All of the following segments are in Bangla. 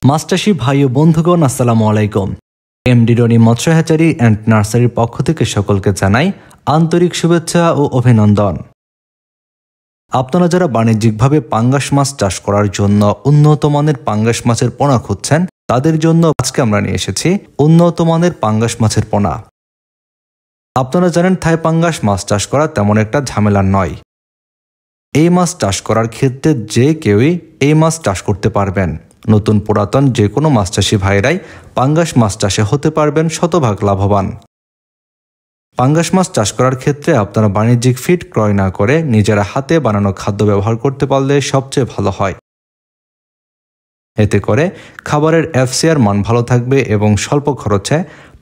মাছ চাষী ভাই ও বন্ধুগণ, আসসালামু আলাইকুম। এমডি রনি মৎস্য হ্যাচারি অ্যান্ড নার্সারির পক্ষ থেকে সকলকে জানাই আন্তরিক শুভেচ্ছা ও অভিনন্দন। আপনারা যারা বাণিজ্যিকভাবে পাঙ্গাস মাছ চাষ করার জন্য উন্নত মানের পাঙ্গাস মাছের পোনা খুঁজছেন, তাদের জন্য আজকে আমরা নিয়ে এসেছি উন্নত মানের পাঙ্গাস মাছের পোনা। আপনারা জানেন, থাই পাঙ্গাস মাছ চাষ করা তেমন একটা ঝামেলার নয়। এই মাছ চাষ করার ক্ষেত্রে যে কেউই এই মাছ চাষ করতে পারবেন। নতুন পুরাতন যে কোনো মাছ চাষী ভাইরাই পাঙ্গাস মাছ চাষে হতে পারবেন শতভাগ লাভবান। পাঙ্গাস মাছ চাষ করার ক্ষেত্রে আপনারা বাণিজ্যিক ফিড ক্রয় না করে নিজেরা হাতে বানানো খাদ্য ব্যবহার করতে পারলে সবচেয়ে ভালো হয়। এতে করে খাবারের এফসিআর মান ভালো থাকবে এবং স্বল্প খরচে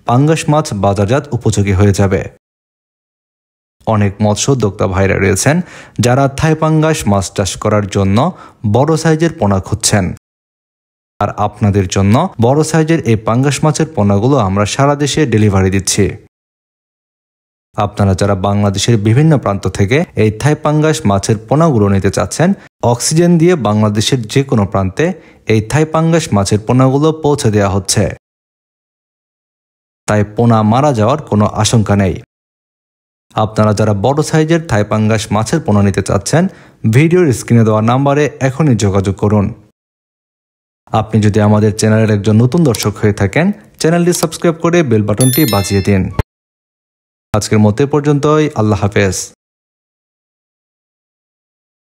পাঙ্গাস মাছ বাজারজাত উপযোগী হয়ে যাবে। অনেক মৎস্য উদ্যোক্তা ভাইরা রয়েছেন যারা থাই পাঙ্গাস মাছ চাষ করার জন্য বড় সাইজের পোনা খুঁজছেন। আর আপনাদের জন্য বড় সাইজের এই পাঙ্গাস মাছের পোনাগুলো আমরা সারা দেশে ডেলিভারি দিচ্ছি। আপনারা যারা বাংলাদেশের বিভিন্ন প্রান্ত থেকে এই থাই পাঙ্গাস মাছের পোনাগুলো নিতে চাচ্ছেন, অক্সিজেন দিয়ে বাংলাদেশের যে কোনো প্রান্তে এই থাই পাঙ্গাস মাছের পোনাগুলো পৌঁছে দেওয়া হচ্ছে। তাই পোনা মারা যাওয়ার কোনো আশঙ্কা নেই। আপনারা যারা বড় সাইজের থাই পাঙ্গাস মাছের পোনা নিতে চাচ্ছেন, ভিডিওর স্ক্রিনে দেওয়া নাম্বারে এখনই যোগাযোগ করুন। আপনি যদি আমাদের চ্যানেলের একজন নতুন দর্শক হয়ে থাকেন, চ্যানেলটি সাবস্ক্রাইব করে বেল বাটনটি বাজিয়ে দিন। আজকের মতো পর্যন্তই। আল্লাহ হাফেজ।